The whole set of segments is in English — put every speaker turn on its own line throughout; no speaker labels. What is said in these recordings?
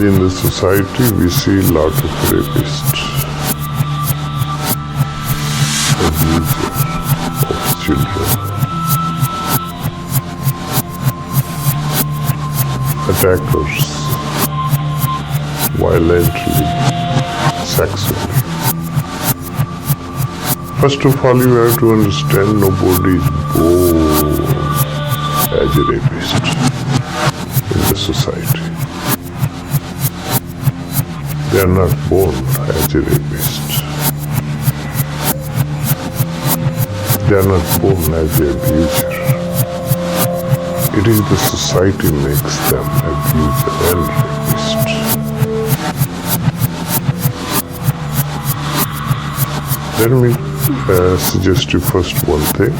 in the society we see a lot of rapists, abusers of children, attackers, violently, sexually. First of all, you have to understand nobody is born as a rapist in the society. They are not born as a rapist. They are not born as an abuser. It is the society makes them abuser and rapist. Let me suggest you first one thing.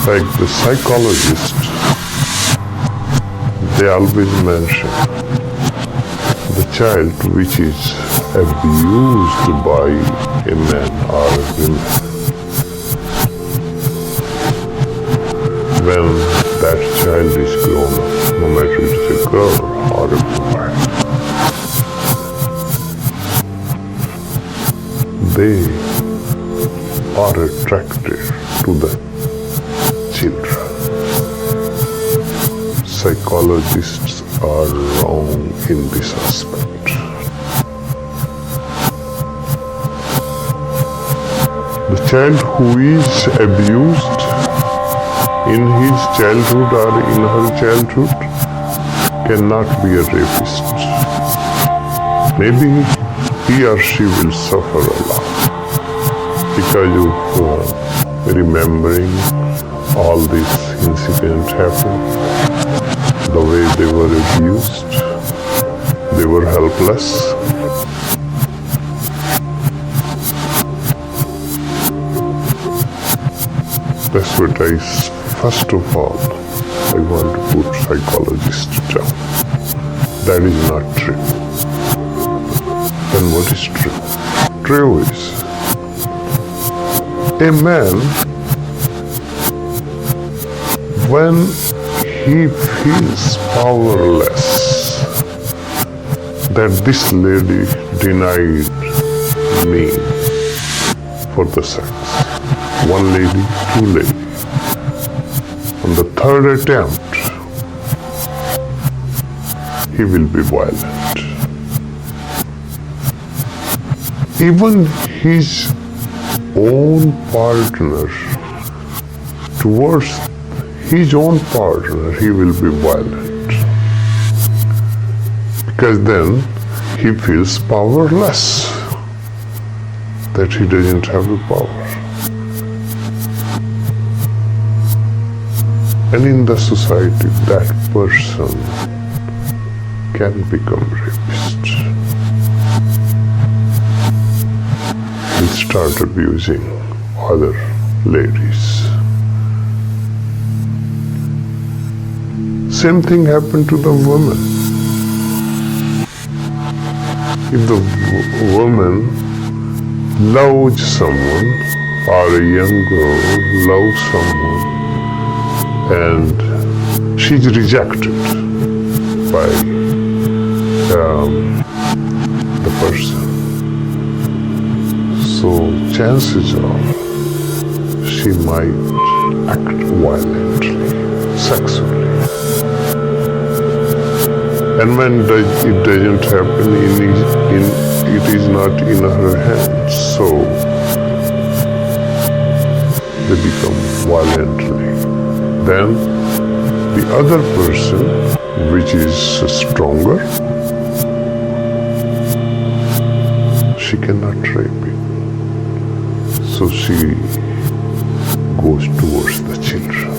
Like the psychologists, they always mention the child which is abused by a man or a woman. When that child is grown up, no matter if it's a girl or a boy, they are attracted to the children. Psychologists are wrong in this aspect. The child who is abused in his childhood or in her childhood cannot be a rapist. Maybe he or she will suffer a lot because of remembering all these incidents happened, the way they were abused, they were helpless. That's what first of all, I want to put psychologists down. That is not true. Then what is true? True is, a man, when he feels powerless, that this lady denied me for the sex. One lady, two ladies. On the third attempt, he will be violent. Even his own partner, towards his own partner, he will be violent. Because then he feels powerless, that he doesn't have the power. And in the society, that person can become rapist. He'll start abusing other ladies. Same thing happened to the woman. If the woman loves someone, or a young girl loves someone, and she's rejected by the person, so chances are she might act violently, sexually. And when it doesn't happen, it is not in her hands, so they become violently. Then the other person, which is stronger, she cannot rape it. So she goes towards the children.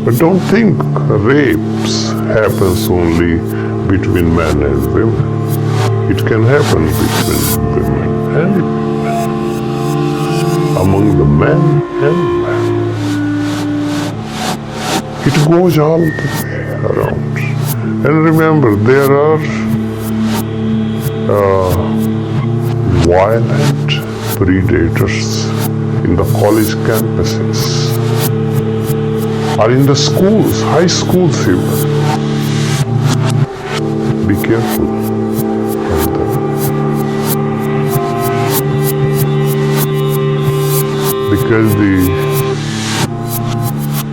But don't think rapes happens only between men and women. It can happen between women and women, among the men and men. It goes all the way around. And remember, there are violent predators in the college campuses, or in the schools, high schools even. Be careful from them. Because the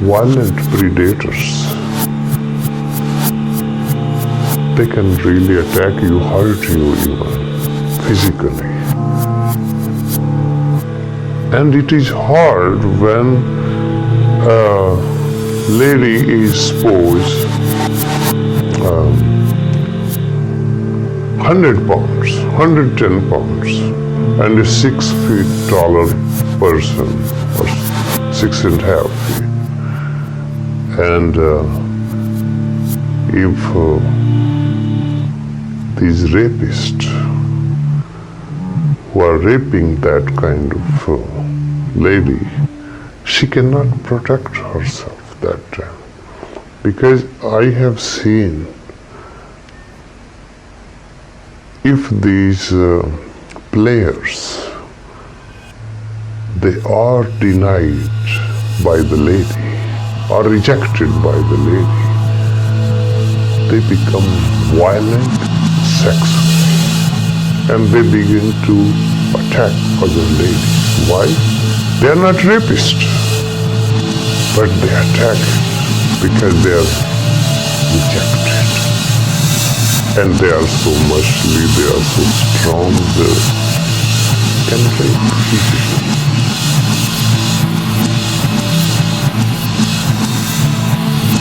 violent predators, they can really attack you, hurt you even physically. And it is hard when a lady is suppose 100 pounds, 110 pounds, and a 6 feet taller person, or 6.5 feet. And if these rapists who are raping that kind of lady, she cannot protect herself that time. Because I have seen if these players, they are denied by the lady or rejected by the lady, they become violent sexually and they begin to attack other ladies. Why? They are not rapists, but they attack because they are rejected. And they are so muscly, they are so strong, they can rape easily.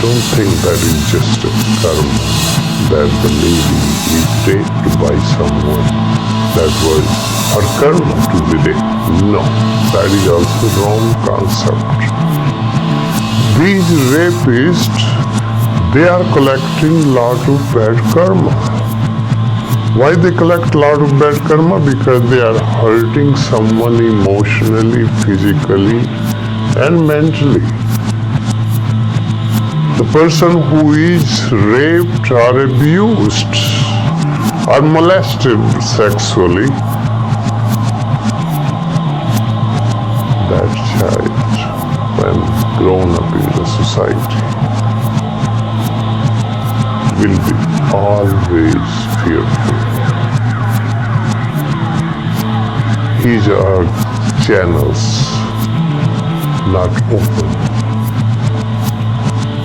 Don't think that is just a karma, that the lady is raped by someone. That was her karma to be raped. No, that is also wrong concept. These rapists, they are collecting lot of bad karma. Why they collect lot of bad karma? Because they are hurting someone emotionally, physically, and mentally. The person who is raped or abused or molested sexually, that child, when grown up in the society, will be always fearful. His or channels not open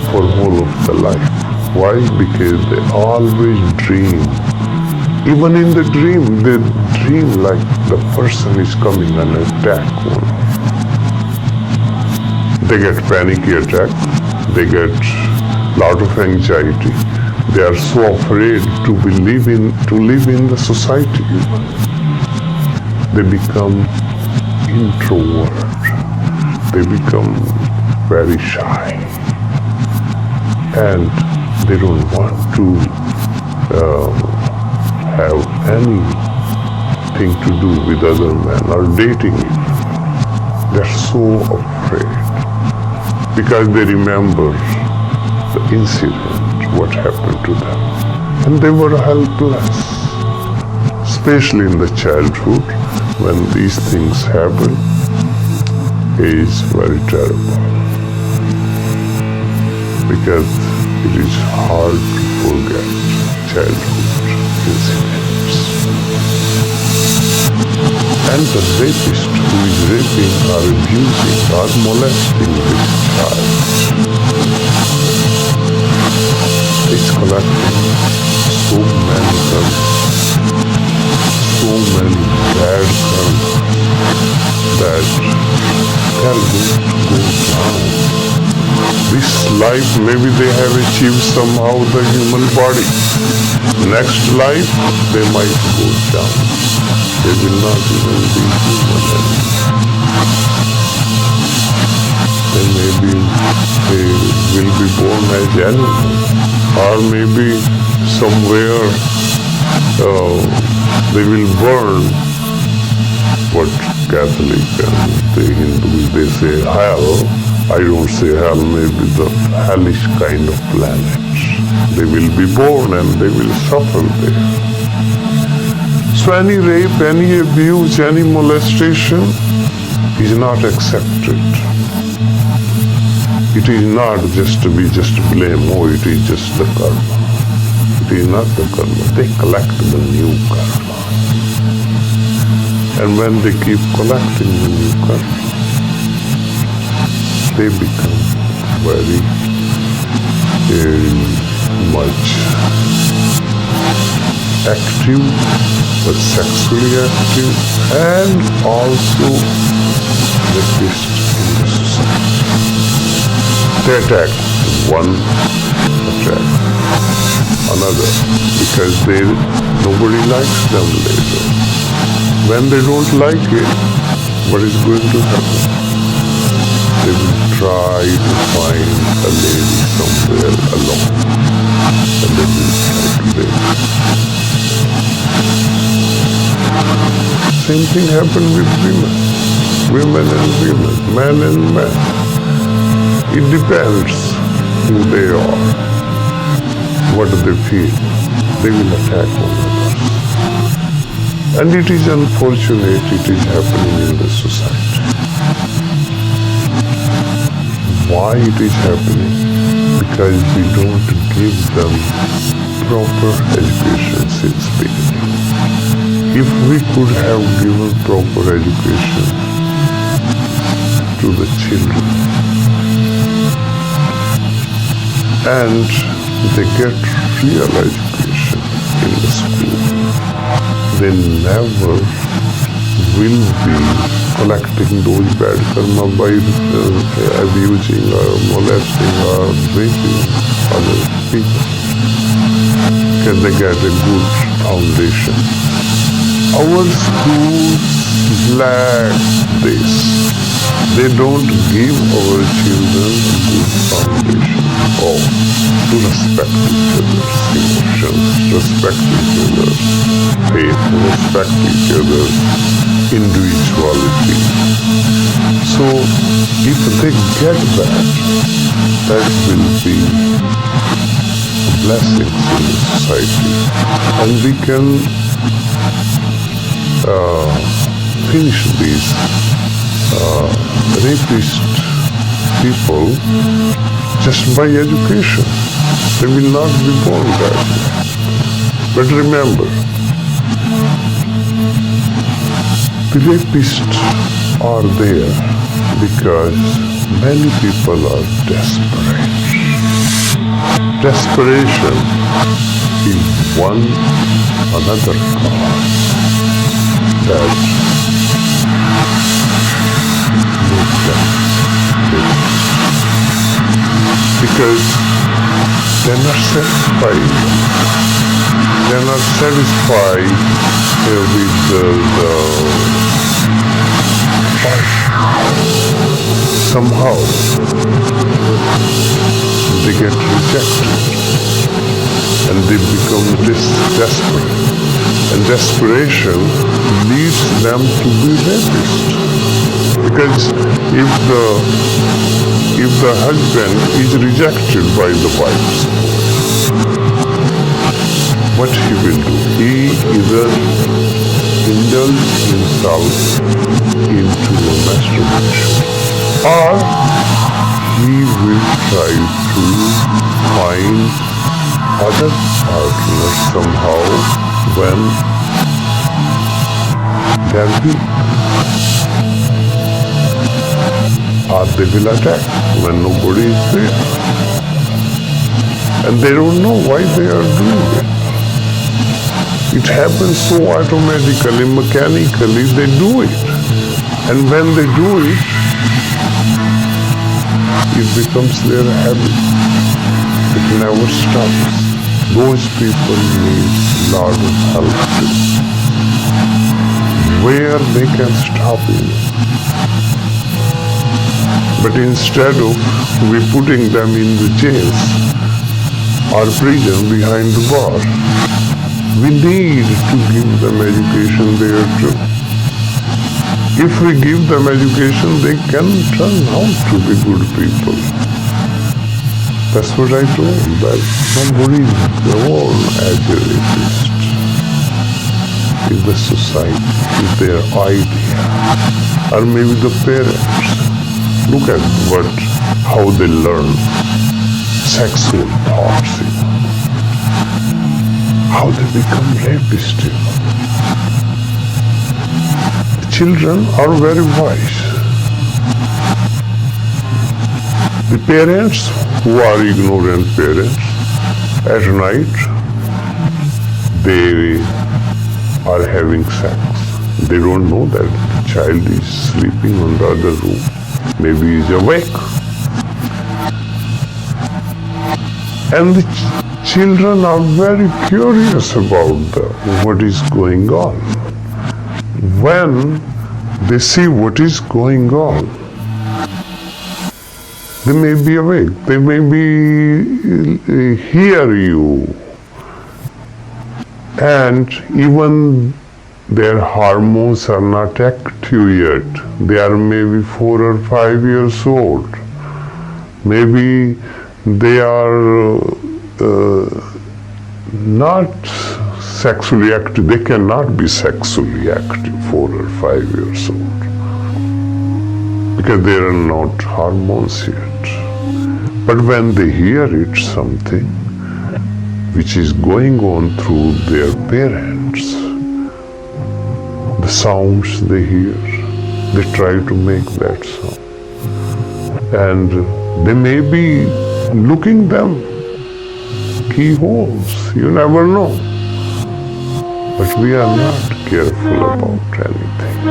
for whole of the life. Why? Because they always dream. Even in the dream, they dream like the person is coming and attack one. They get panicky attack. They get lot of anxiety. They are so afraid to live in the society. They become introvert. They become very shy. And they don't want to have anything to do with other men or dating even. They're so afraid because they remember the incident, what happened to them. And they were helpless, especially in the childhood when these things happen. Is very terrible. Because it is hard to forget childhood incidents. And the rapist who is raping or abusing or molesting this child is collecting so many guns, so many bad guns that they are going to go down. This life, maybe they have achieved somehow the human body. Next life, they might go down. They will not even be human anymore. Then maybe they will be born as animals. Or maybe somewhere they will burn. What Catholic and the Hindus, they say hell. I don't say hell, maybe the hellish kind of planets. They will be born and they will suffer there. So any rape, any abuse, any molestation is not accepted. It is not just to be just blame, oh, it is just the karma. It it is not the karma. They collect the new karma. And when they keep collecting the new karma, they become very much active, but sexually active, and also rapist in the society. They attack one, attack another, because nobody likes them later. When they don't like it, what is going to happen? They will try to find a lady somewhere alone, and they will try to rape. Same thing happened with women. Women and women, men and men. It depends who they are, what they feel. They will attack one another. And it is unfortunate it is happening in the society. Why it is happening? Because we don't give them proper education since beginning. If we could have given proper education to the children, and they get real education in the school, they never will be collecting those bad karma by abusing or molesting or raping other people, because they get a good foundation. Our schools lack this. They don't give our children a good foundation to respect each other's emotions, respect each other's faith, respect each other's individuality. So if they get that, that will be a blessing in the society, and we can finish these rapist people just by education. They will not be born that way. But remember, the rapists are there because many people are desperate. Desperation is one another cause that makes them rapists. Because they're not satisfied. They're not satisfied with the somehow they get rejected and they become desperate. And desperation leads them to be rapists. Because if the husband is rejected by the wife, what he will do? He either indulges himself into a masturbation, or he will try to find other partners somehow when they're weak. Or they will attack when nobody is there. And they don't know why they are doing it. It happens so automatically, mechanically, they do it. And when they do it, it becomes their habit. It never stops. Those people need a lot of help too. Where they can stop it. But instead of we putting them in the jails or prison behind the bar, we need to give them education there too. If we give them education, they can turn out to be good people. That's what I told, that nobody is born as a rapist in the society, is their idea, or maybe the parents. Look at how they learn sexual thoughts. how they become rapists. The children are very wise. The parents who are ignorant parents, at night they are having sex. They don't know that the child is sleeping on the other room. Maybe he's awake. And the children are very curious about what is going on. When they see what is going on, they may be awake, they may be hear you, and even their hormones are not active yet. They are maybe 4 or 5 years old. Maybe they are not sexually active. They cannot be sexually active 4 or 5 years old because there are not hormones yet. But when they hear it, something which is going on through their parents, the sounds they hear, they try to make that sound. And they may be looking them keyholes, you never know. But we are not careful about anything.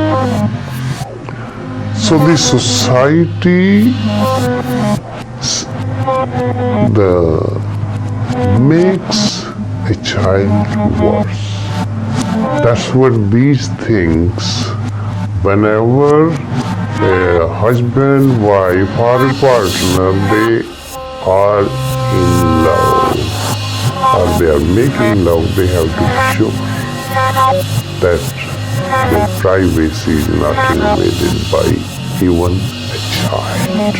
So the society makes a child worse. That's what these things, whenever a husband, wife, or a partner, they are in love, or they are making love, they have to be sure that their privacy is not invaded by even a child.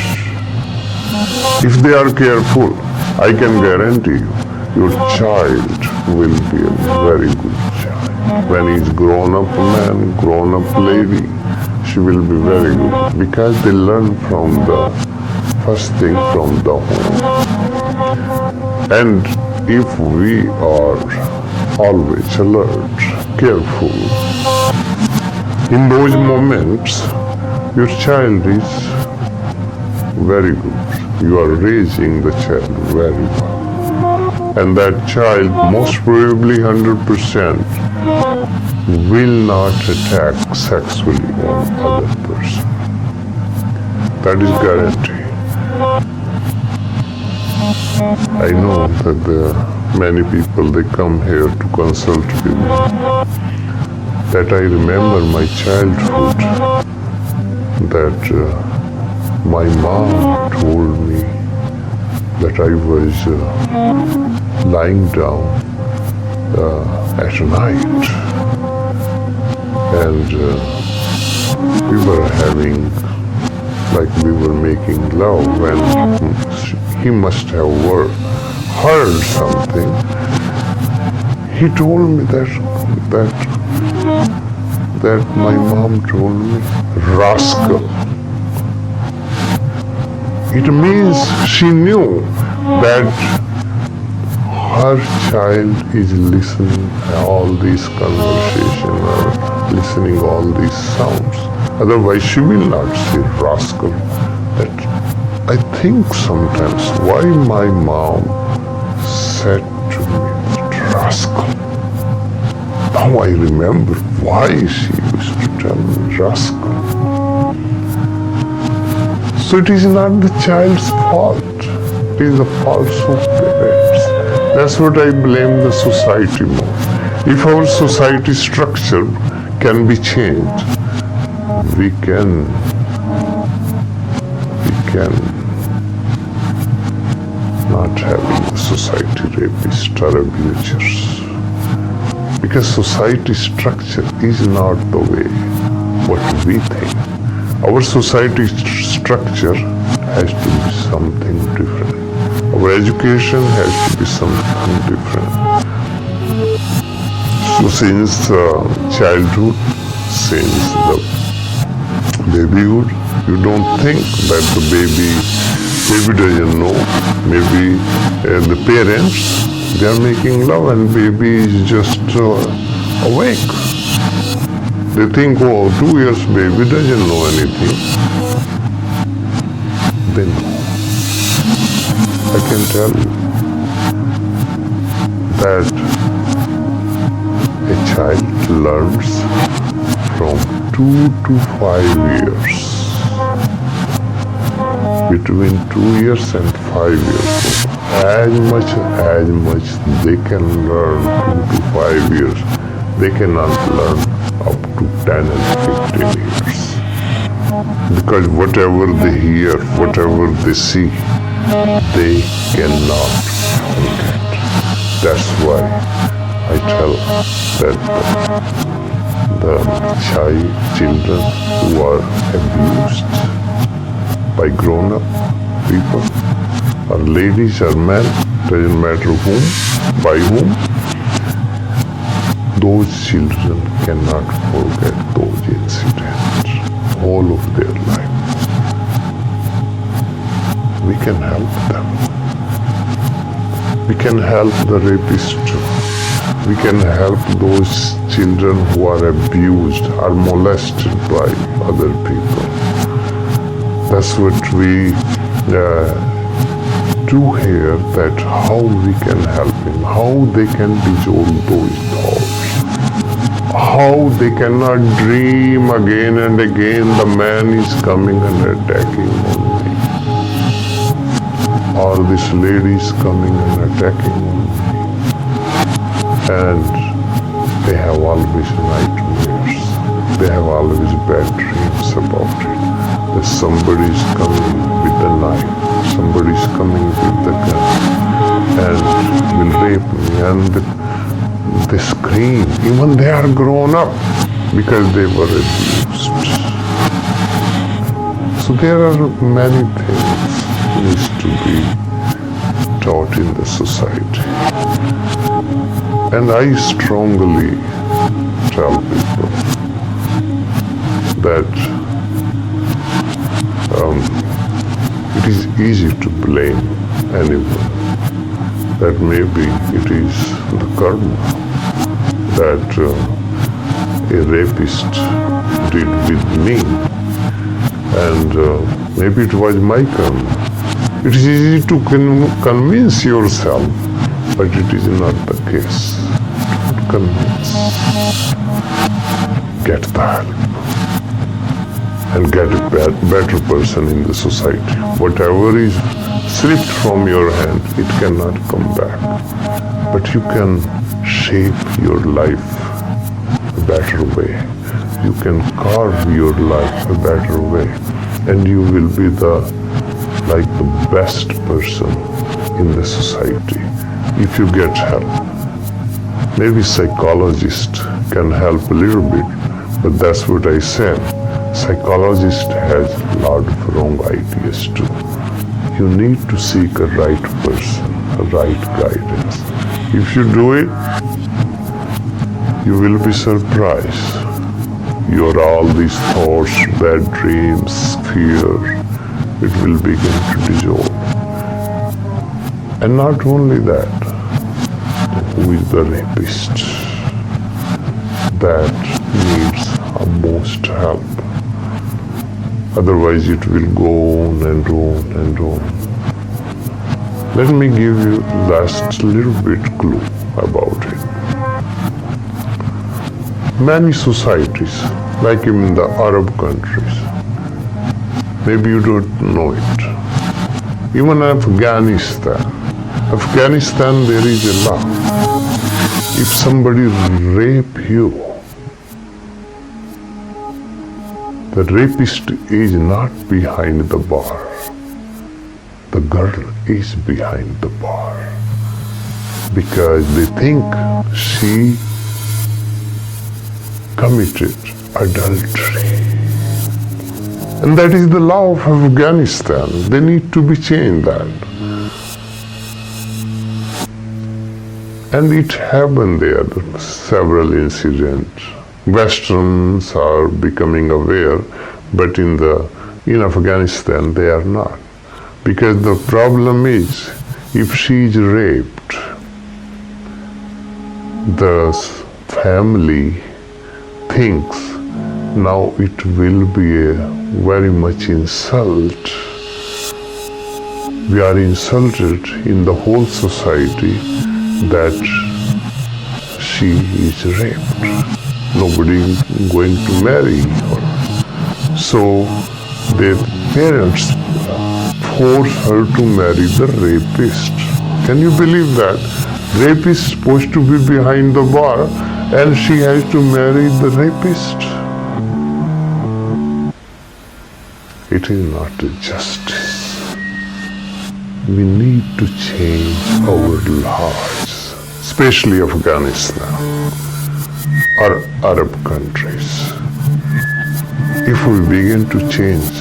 If they are careful, I can guarantee you, your child will be a very good child. When he's grown up man, grown up lady, she will be very good because they learn from the first thing from the home. And if we are always alert, careful, in those moments, your child is very good. You are raising the child very well. And that child, most probably 100%, will not attack sexually on other person. That is guaranteed. I know that there are many people, they come here to consult with me. That I remember my childhood, that my mom told me that I was lying down at night, and we were having, like we were making love, and he must have heard something. He told me that my mom told me, rascal. It means she knew that her child is listening all these conversations or listening all these sounds. Otherwise, she will not say rascal. That I think sometimes why my mom said to me that rascal. Now I remember why she used to tell me rascal. So it is not the child's fault. It is the fault of parents. That's what I blame the society more. If our society structure can be changed, we can not having a society rapists or abusers. Because society structure is not the way what we think. Our society structure has to be something different. Our education has to be something different. So since childhood, since the babyhood, you don't think that the baby doesn't know. Maybe the parents They are making love and baby is just awake. They think, oh, 2 years baby doesn't know anything. They know. I can tell you that a child learns from 2 to 5 years. Between 2 years and 5 years. As much they can learn 2 to 5 years. They cannot learn up to 10 and 15 years. Because whatever they hear, whatever they see, they cannot forget. That's why I tell that the children who are abused by grown-up people, or ladies or men, doesn't matter whom, by whom, those children cannot forget those incidents all of their life. We can help them. We can help the rapist. We can help those children who are abused or molested by other people. That's what we do here, that how we can help him, how they can dissolve those thoughts, how they cannot dream again and again the man is coming and attacking on me, or this lady is coming and attacking on me, and they have always nightmares, they have always bad dreams about it, that somebody is coming with the knife, somebody is coming with the gun and will rape me, and they scream, even they are grown up because they were abused. So there are many things needs to be taught in the society. And I strongly tell people that it is easy to blame anyone, that maybe it is the karma that a rapist did with me, and maybe it was my karma. It is easy to convince yourself, but it is not the case. Don't convince. Get the help and get a better person in the society. Whatever is slipped from your hand, it cannot come back. But you can shape your life a better way. You can carve your life a better way. And you will be the best person in the society if you get help. Maybe psychologist can help a little bit, but that's what I said. Psychologist has a lot of wrong ideas too. You need to seek a right person, a right guidance. If you do it, you will be surprised. All these thoughts, bad dreams, fear, it will begin to dissolve. And not only that, who is the rapist that needs our most help? Otherwise it will go on and on and on. Let me give you last little bit clue about it. Many societies, like in the Arab countries, maybe you don't know it. Even Afghanistan, there is a law. If somebody rape you, the rapist is not behind the bar. The girl is behind the bar because they think she committed adultery. And that is the law of Afghanistan. They need to be changed that. And it happened there, several incidents. Westerns are becoming aware, but in Afghanistan they are not. Because the problem is, if she is raped, the family thinks now it will be a very much insult. We are insulted in the whole society that she is raped. Nobody is going to marry her. So their parents force her to marry the rapist. Can you believe that? Rape is supposed to be behind the bar and she has to marry the rapist. It is not a justice. We need to change our lives, especially Afghanistan or Arab countries. If we begin to change,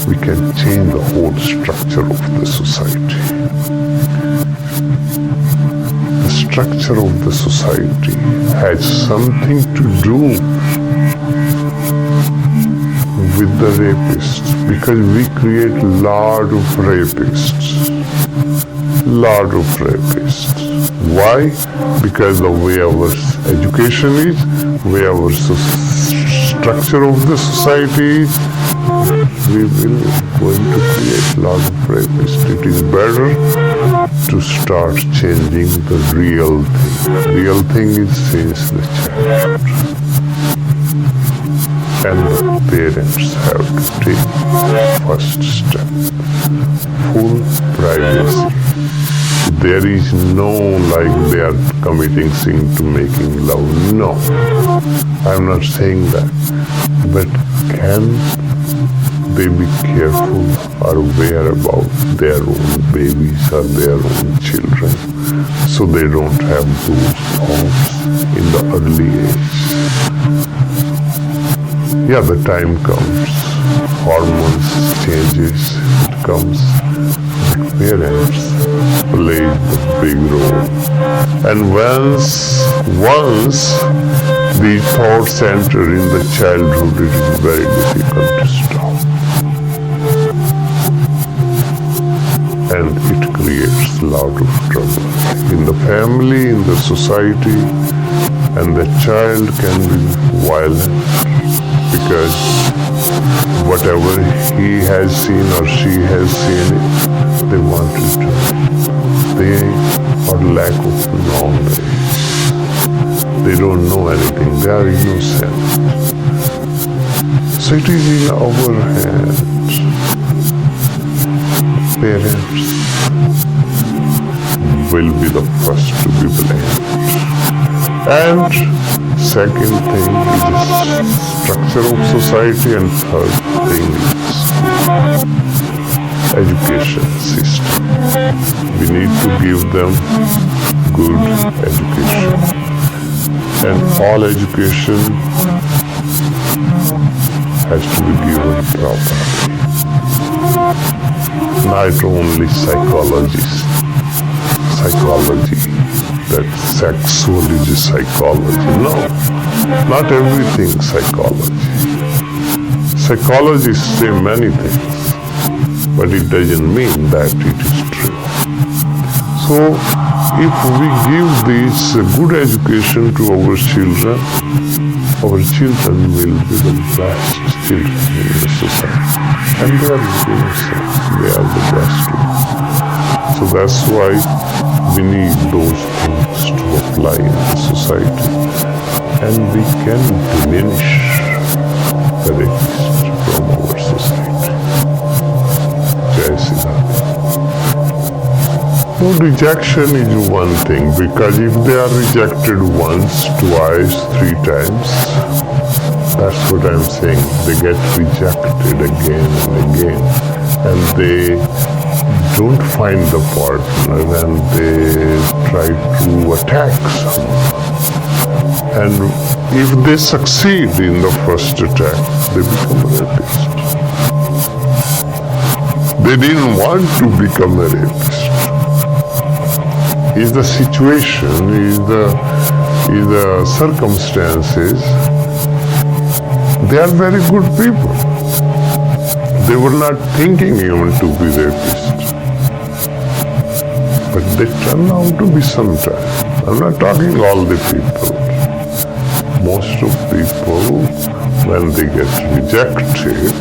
we can change the whole structure of the society. The structure of the society has something to do with the rapists, because we create lot of rapists. Why? Because the way our education is, way our structure of the society is, we will going to create lot of rapists. It is better to start changing the real thing. Real thing is since the child. And the parents have to take first step. Full privacy. There is no like they are committing sin to making love. No. I'm not saying that. But can they be careful or aware about their own babies or their own children so they don't have those thoughts in the early age? Yeah, the time comes, hormones changes, it comes, but parents play the big role. And once these thoughts enter in the childhood, it is very difficult to stop. And it creates a lot of trouble in the family, in the society, and the child can be violent. Because whatever he has seen or she has seen it, they want it to. They are lack of knowledge. They don't know anything. They are innocent. So it is in our hands. Parents will be the first to be blamed. And second thing is the structure of society, and third thing is education system. We need to give them good education. And all education has to be given properly. Not only psychology, that sexuology, psychology. No, not everything psychology. Psychologists say many things, but it doesn't mean that it is true. So, if we give this good education to our children will be the best children in the society. And they are innocent. They are the best ones. So that's why we need those things to apply in the society, and we can diminish the rapist from our society. Jai Sri Ram. No, rejection is one thing, because if they are rejected once, twice, 3 times, that's what I'm saying. They get rejected again and again, and they don't find the partner, and they try to attack someone. And if they succeed in the first attack, they become a rapist. They didn't want to become a rapist. Is the situation, is the circumstances. They are very good people. They were not thinking even to be rapists. But they turn out to be sometimes. I'm not talking all the people. Most of people, when they get rejected,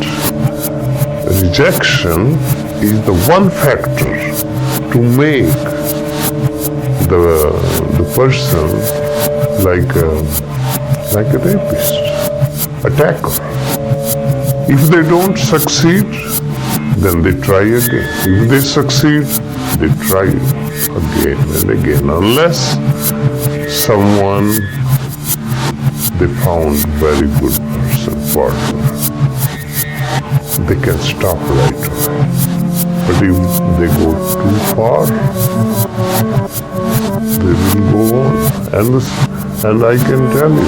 rejection is the one factor to make the person like a rapist, attacker. If they don't succeed, then they try again. If they succeed, they try again and again, unless someone they found very good partner, they can stop right away. But if they go too far, they will go on. And I can tell you,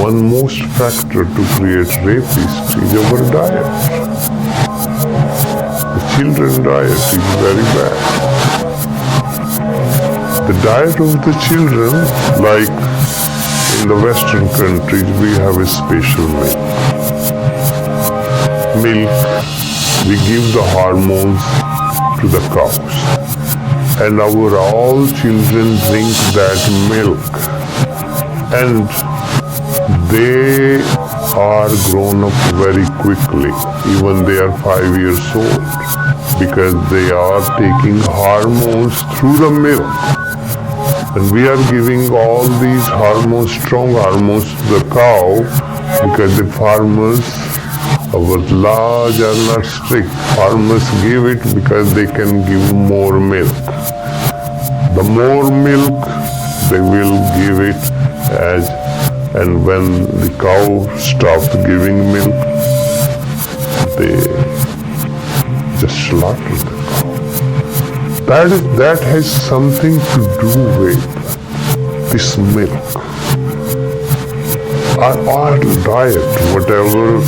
one most factor to create rapists is our diet. The children diet is very bad. The diet of the children, like in the Western countries, we have a special milk. We give the hormones to the cows, and our all children drink that milk, and they are grown up very quickly, even they are 5 years old, because they are taking hormones through the milk. And we are giving all these hormones, strong hormones to the cow, because the farmers, our laws are not strict. Farmers give it because they can give more milk. The more milk they will give it and when the cow stops giving milk, they just slaughter the cow. That has something to do with this milk. Our diet, whatever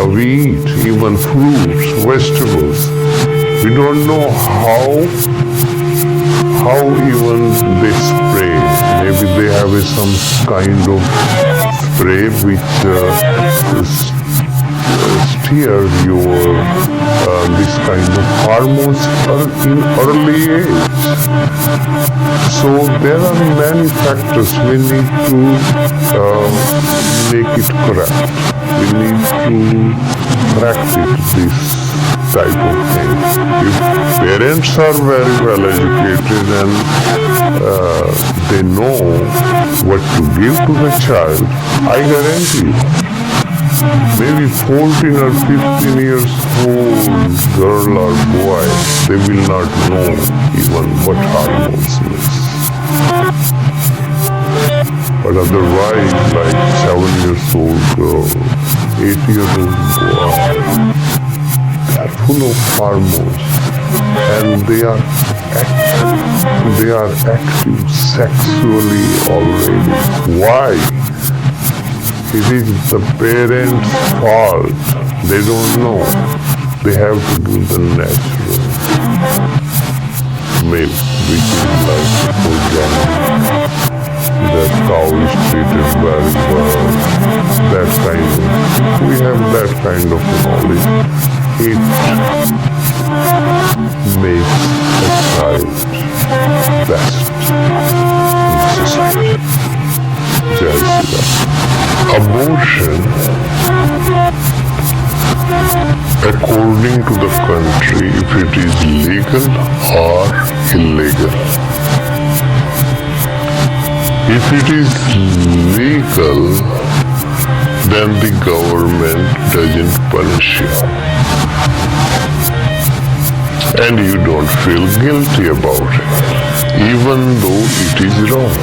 we eat, even fruits, vegetables, we don't know how even they spray. Maybe they have some kind of spray which steers your this kind of hormones in early age. So there are many factors we need to make it correct. We need to practice this type of thing. If parents are very well educated and they know what to give to the child, I guarantee you, maybe 14 or 15 years old girl or boy, they will not know even what hormones means. But otherwise, like 7 years old girl, 8 years old boy, they are full of hormones, and they are active sexually already. Why? It is the parents' fault. They don't know. They have to give the natural milk, which is like organic. The cow is treated very well. That kind of, we have that kind of knowledge. It makes a child best in society. Jai Shri Ram. Abortion, according to the country, if it is legal or illegal. If it is legal, then the government doesn't punish you. And you don't feel guilty about it, even though it is wrong.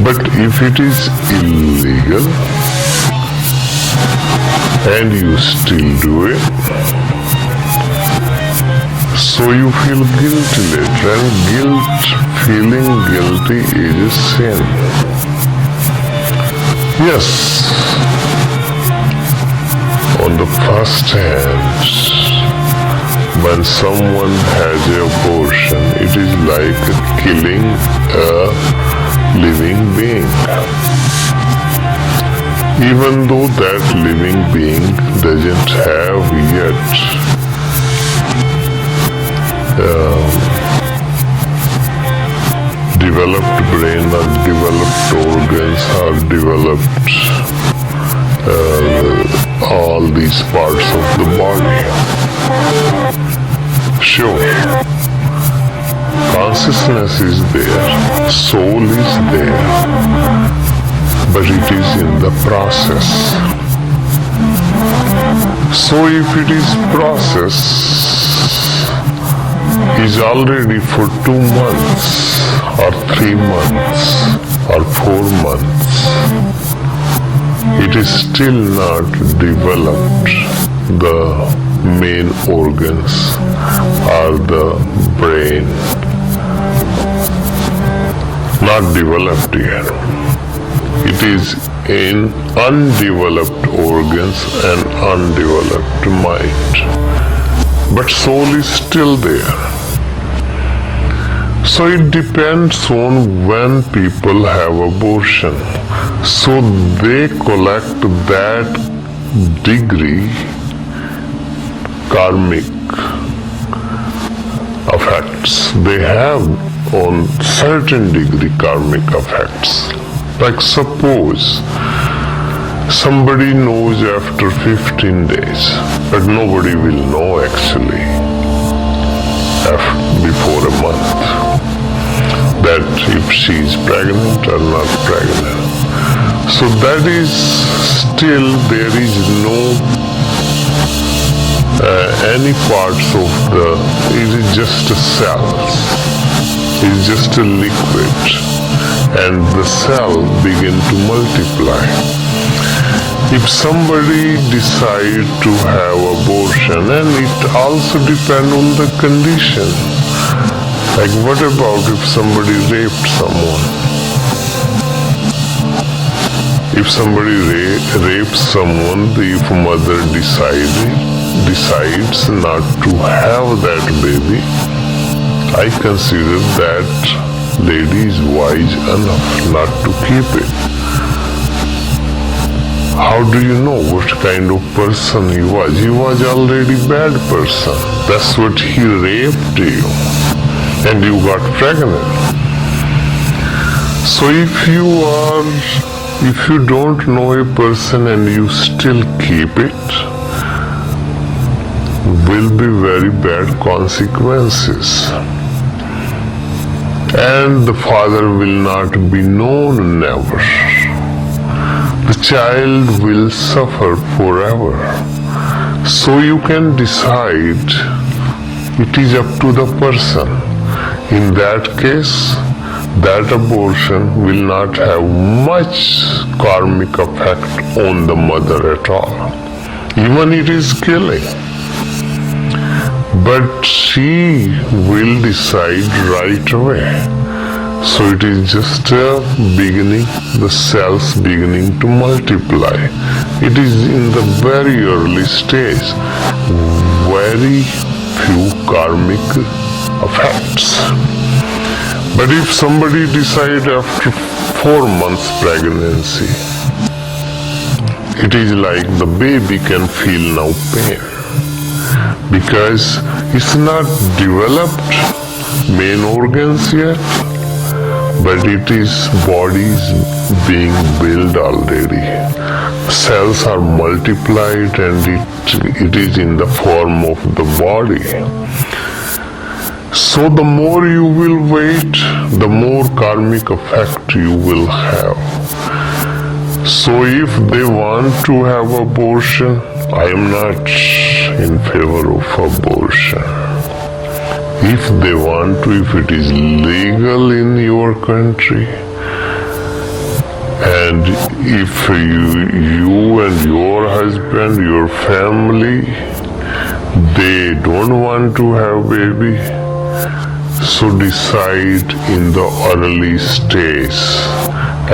But if it is illegal and you still do it, so you feel guilty later, and feeling guilty is a sin. Yes, on the first hand, when someone has an abortion, it is like killing a living being. Even though that living being doesn't have yet developed brain or developed organs or developed all these parts of the body. Sure, consciousness is there, soul is there, but it is in the process. So if it is process, is already for 2 months or 3 months or 4 months, it is still not developed the main organs or the brain, not developed yet. It is in undeveloped organs and undeveloped mind. But soul is still there. So it depends on when people have abortion. So they collect that degree karmic effects. They have on certain degree karmic effects. Like suppose somebody knows after 15 days, but nobody will know actually before a month that if she is pregnant or not pregnant. So that is still, there is no any parts of the, it is just a cells, it is just a liquid, and the cell begin to multiply. If somebody decide to have abortion, and it also depends on the condition. Like what about if somebody raped someone? If somebody rapes someone, if mother decides not to have that baby, I consider that lady is wise enough not to keep it. How do you know what kind of person he was? He was already bad person. That's what he raped you. And you got pregnant. So if you don't know a person and you still keep it, will be very bad consequences. And the father will not be known never. The child will suffer forever. So you can decide, it is up to the person. In that case, that abortion will not have much karmic effect on the mother at all. Even it is killing. But she will decide right away. So it is just a beginning, the cells beginning to multiply. It is in the very early stage, very few karmic effects. But if somebody decide after 4 months pregnancy, it is like the baby can feel now pain. Because it's not developed main organs yet, but it is bodies being built already. Cells are multiplied and it is in the form of the body. So the more you will wait, the more karmic effect you will have. So if they want to have abortion, I am not in favor of abortion. If they want to, if it is legal in your country, and if you and your husband, your family, they don't want to have baby, so decide in the early stage.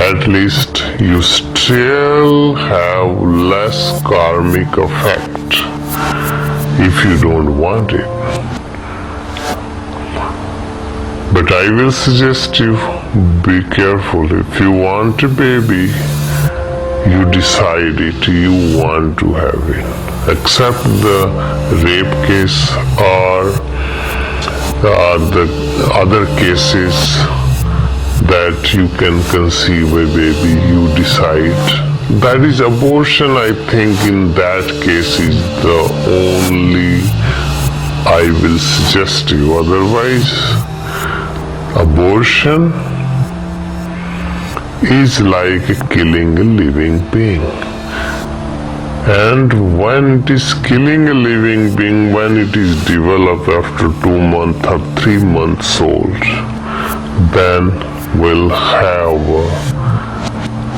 At least you still have less karmic effect if you don't want it. But I will suggest you be careful. If you want a baby, you decide it, you want to have it. Except the rape case or the other cases, that you can conceive a baby, you decide. That is abortion. I think in that case is the only I will suggest you. Otherwise, abortion is like killing a living being. And when it is killing a living being, when it is developed after 2 months or 3 months old, then will have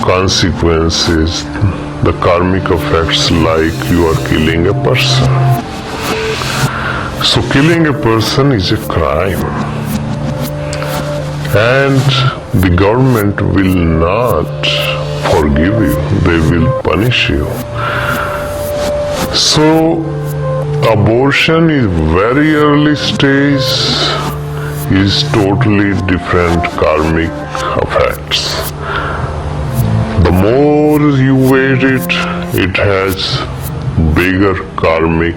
consequences, the karmic effects, like you are killing a person. So killing a person is a crime, and the government will not forgive you, they will punish you. So abortion is very early stage, is totally different karmic effects. The more you wait it, it has bigger karmic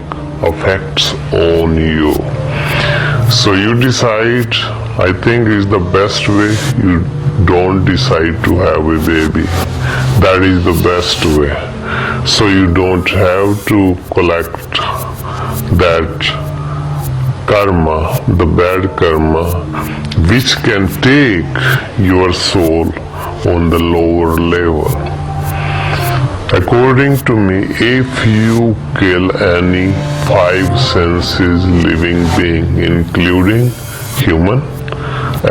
effects on you. So you decide, I think is the best way, you don't decide to have a baby. That is the best way. So you don't have to collect that karma, the bad karma, which can take your soul on the lower level. According to me, if you kill any 5 senses living being, including human,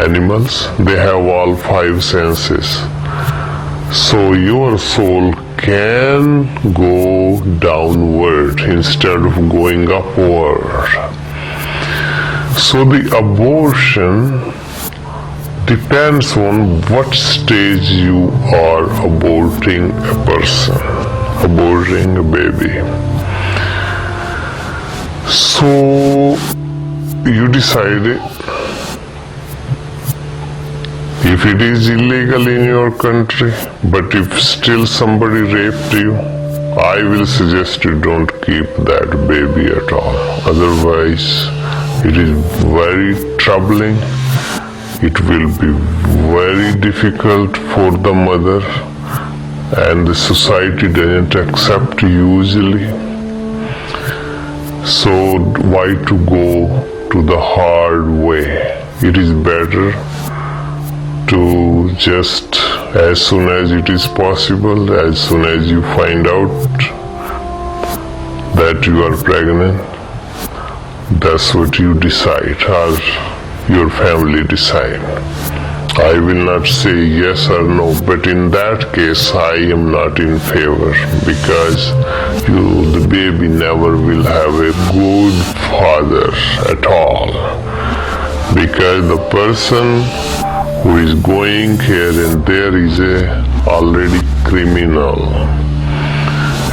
animals, they have all 5 senses. So your soul can go downward instead of going upward. So the abortion depends on what stage you are aborting a person, aborting a baby. So you decide if it is illegal in your country, but if still somebody raped you, I will suggest you don't keep that baby at all. Otherwise, it is very troubling. It will be very difficult for the mother, and the society doesn't accept usually. So why to go to the hard way? It is better to just, as soon as it is possible, as soon as you find out that you are pregnant, that's what you decide, or your family decide. I will not say yes or no, but in that case I am not in favor, because the baby never will have a good father at all, because the person who is going here and there is already criminal,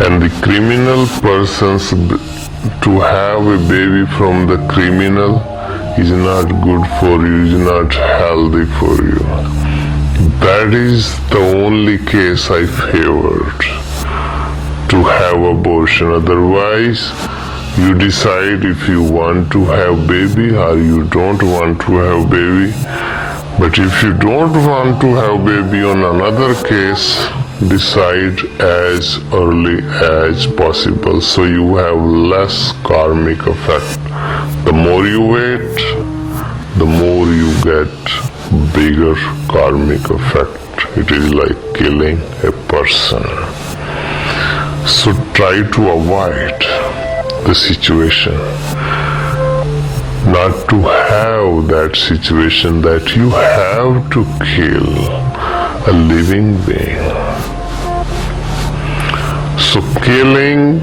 and the criminal persons, to have a baby from the criminal is not good for you, is not healthy for you. That is the only case I favored to have abortion. Otherwise, you decide if you want to have baby or you don't want to have baby. But if you don't want to have baby on another case, decide as early as possible, so you have less karmic effect. The more you wait, the more you get bigger karmic effect. It is like killing a person. So try to avoid the situation, not to have that situation that you have to kill a living being. So killing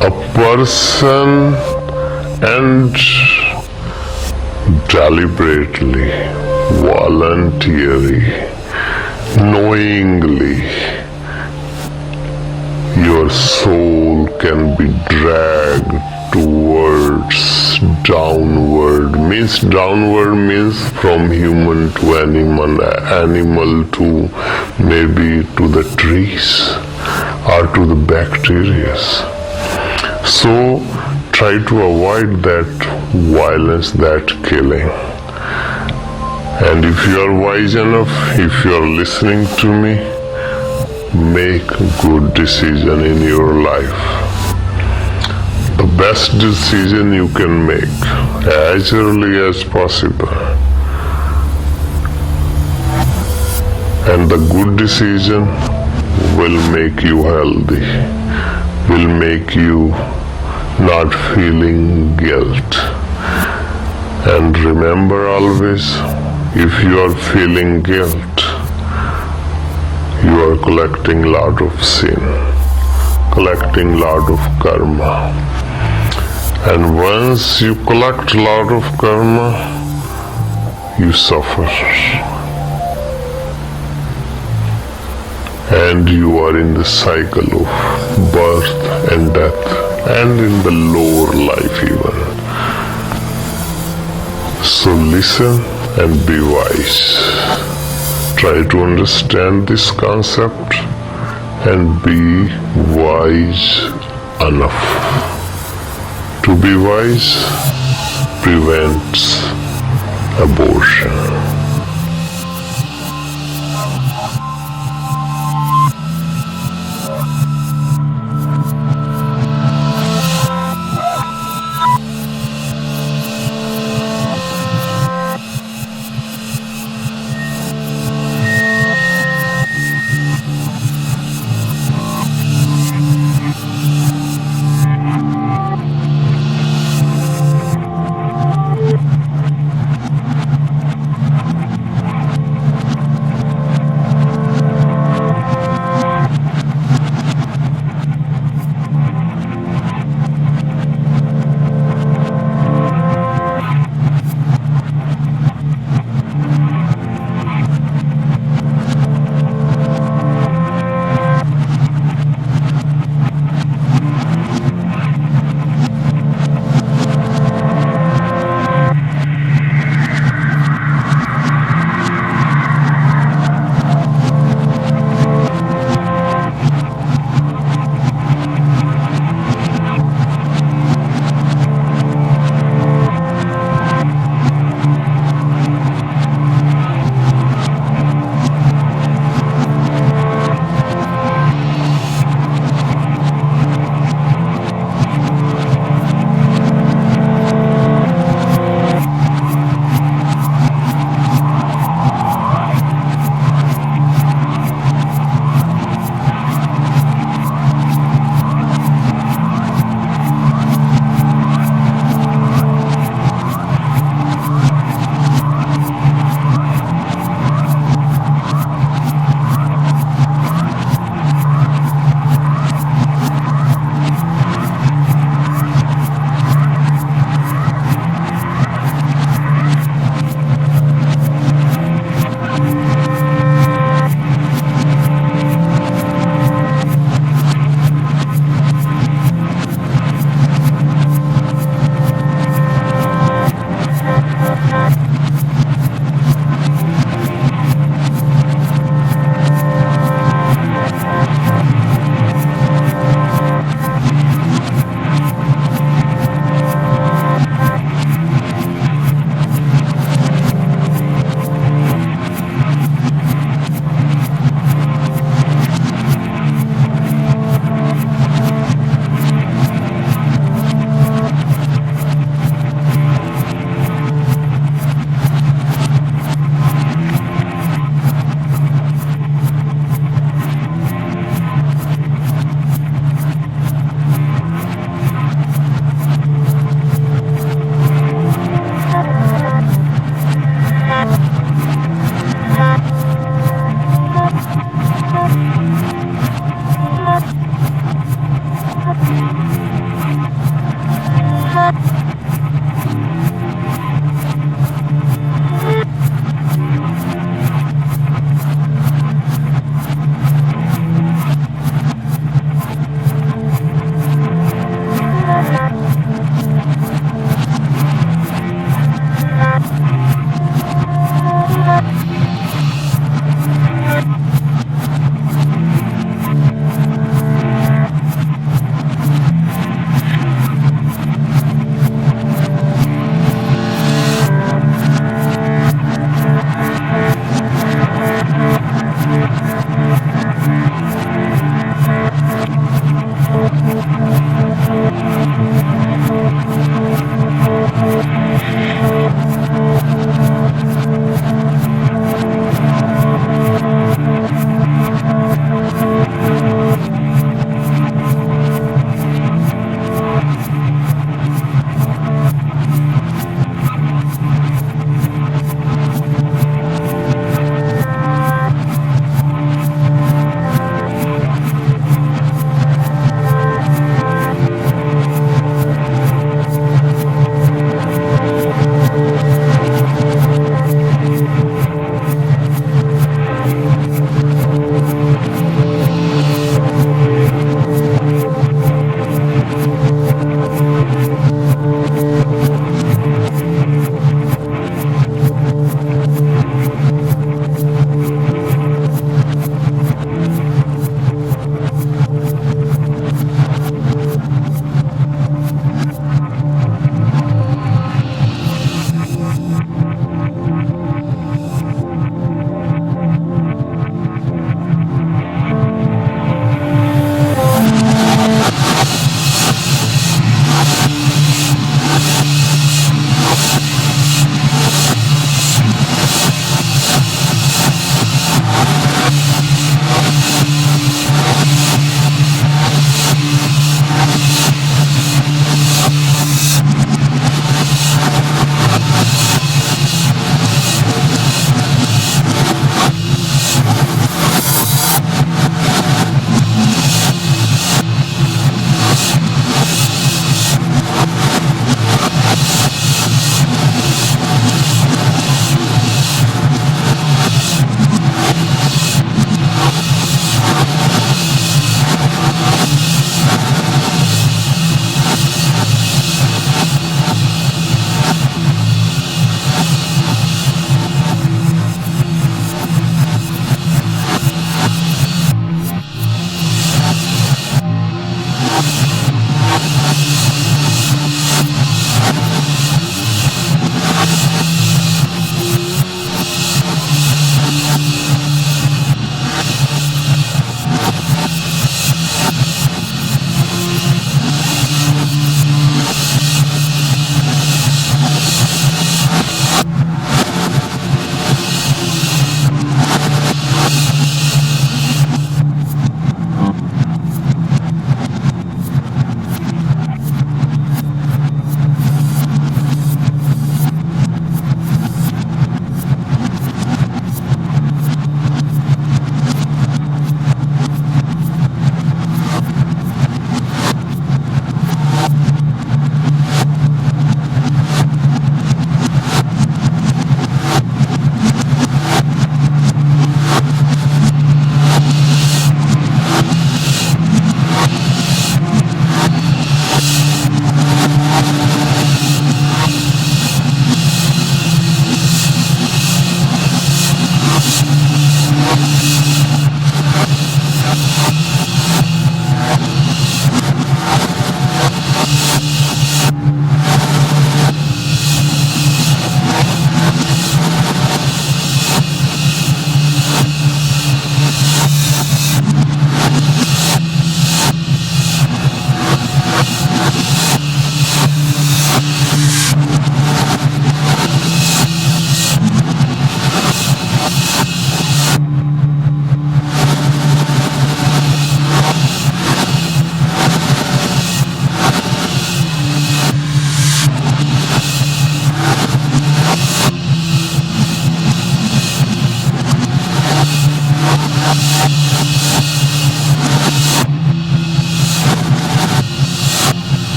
a person and deliberately, voluntarily, knowingly, your soul can be dragged towards downward. Downward means from human to animal to maybe to the trees or to the bacteria. So try to avoid that violence, that killing. And if you are wise enough, if you are listening to me, make good decision in your life. The best decision you can make as early as possible. And the good decision will make you healthy, will make you not feeling guilt. And remember always, if you are feeling guilt, you are collecting lot of sin, collecting lot of karma. And once you collect lot of karma, you suffer. And you are in the cycle of birth and death, and in the lower life even. So listen and be wise. Try to understand this concept and be wise enough. To be wise prevents abortion.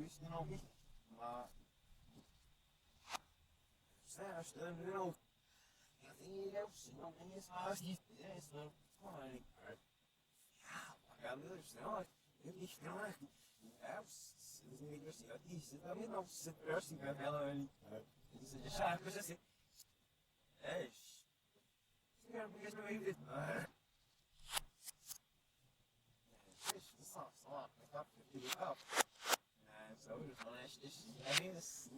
isso não vi. Mas. Acho que não. Eu tenho não conheço mais disso. Isso não. Olha, pagando isso não. Eu disse não é. Se os negros isso também não se presta em ela ali. Isso já sabe, coisa assim. É. Quero porque não é isso. Só, tá, fica legal. So, I mean, this.